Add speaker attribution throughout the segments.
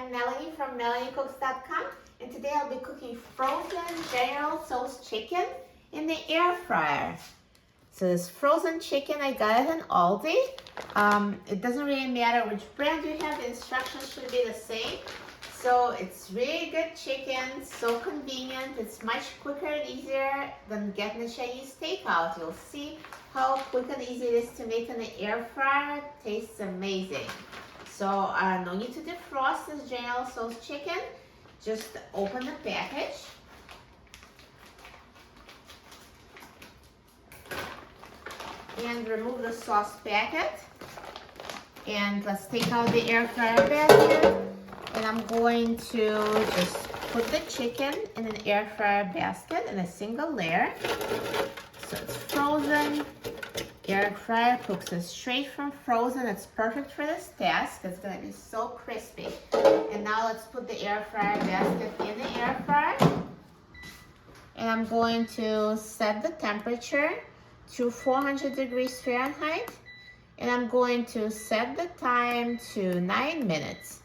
Speaker 1: I'm Melanie from MelanieCooks.com, and today I'll be cooking frozen General Tso's chicken in the air fryer. So this frozen chicken, I got it in Aldi. It doesn't really matter which brand you have, the instructions should be the same. So it's really good chicken, so convenient. It's much quicker and easier than getting a Chinese takeout. You'll see how quick and easy it is to make in the air fryer. It tastes amazing. So no need to defrost this General Tso's chicken. Just open the package. And remove the sauce packet. And let's take out the air fryer basket. And I'm going to just put the chicken in an air fryer basket in a single layer. So it's frozen. Air fryer cooks it straight from frozen. It's perfect for this task. It's gonna be so crispy. And now let's put the air fryer basket in the air fryer. And I'm going to set the temperature to 400 degrees Fahrenheit. And I'm going to set the time to 9 minutes.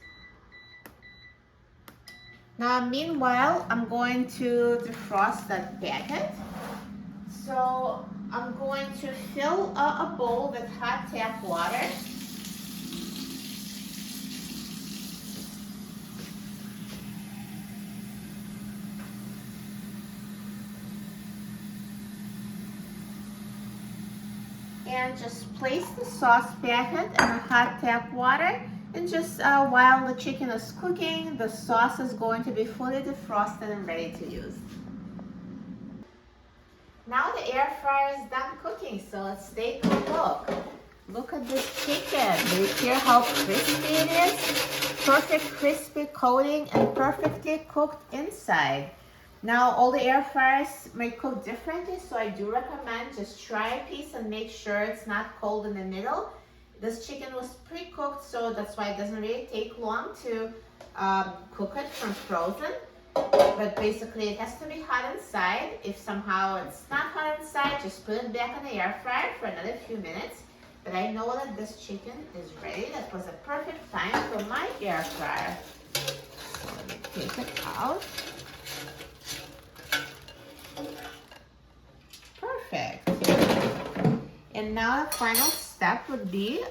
Speaker 1: Now, meanwhile, I'm going to defrost that packet. So I'm going to fill a bowl with hot tap water. And just place the sauce packet in the hot tap water. And just while the chicken is cooking, the sauce is going to be fully defrosted and ready to use. Now the air fryer is done cooking, so let's take a look. Look at this chicken. Do you hear how crispy it is? Perfect crispy coating and perfectly cooked inside. Now all the air fryers may cook differently, so I do recommend just try a piece and make sure it's not cold in the middle. This chicken was pre-cooked, so that's why it doesn't really take long to cook it from frozen. But basically it has to be hot inside. If somehow it's not hot inside, just put it back in the air fryer for another few minutes. But I know that this chicken is ready. That was a perfect time for my air fryer. So let me take it out. Perfect. And now the final step would be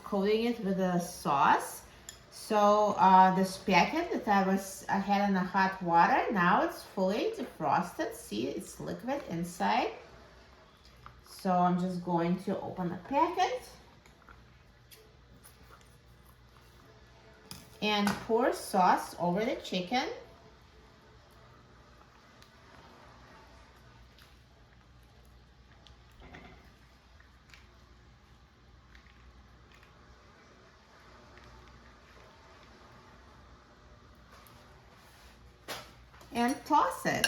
Speaker 1: coating it with a sauce. So this packet that I had in the hot water, now it's fully defrosted. See, it's liquid inside. So I'm just going to open the packet and pour sauce over the chicken. And toss it.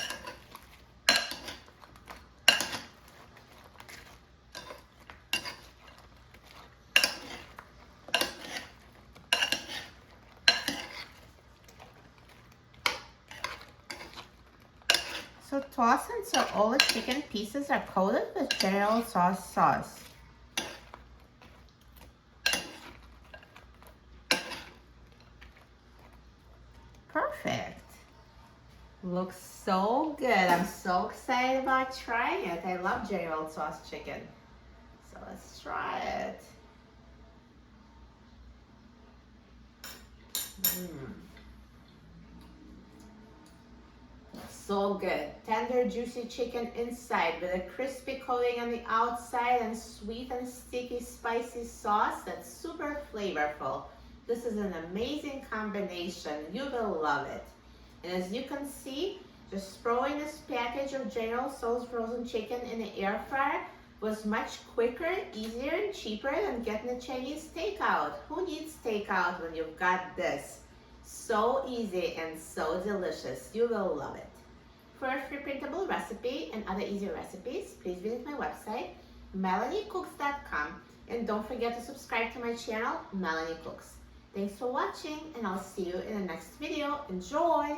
Speaker 1: So toss until all the chicken pieces are coated with General Tso's sauce. Perfect. Looks so good. I'm so excited about trying it. I love General Tso's chicken. So let's try it. So good. Tender, juicy chicken inside with a crispy coating on the outside and sweet and sticky, spicy sauce that's super flavorful. This is an amazing combination. You will love it. And as you can see, just throwing this package of General Tso's frozen chicken in the air fryer was much quicker, easier, and cheaper than getting a Chinese takeout. Who needs takeout when you've got this? So easy and so delicious. You will love it. For a free printable recipe and other easy recipes, please visit my website, MelanieCooks.com. And don't forget to subscribe to my channel, Melanie Cooks. Thanks for watching, and I'll see you in the next video. Enjoy!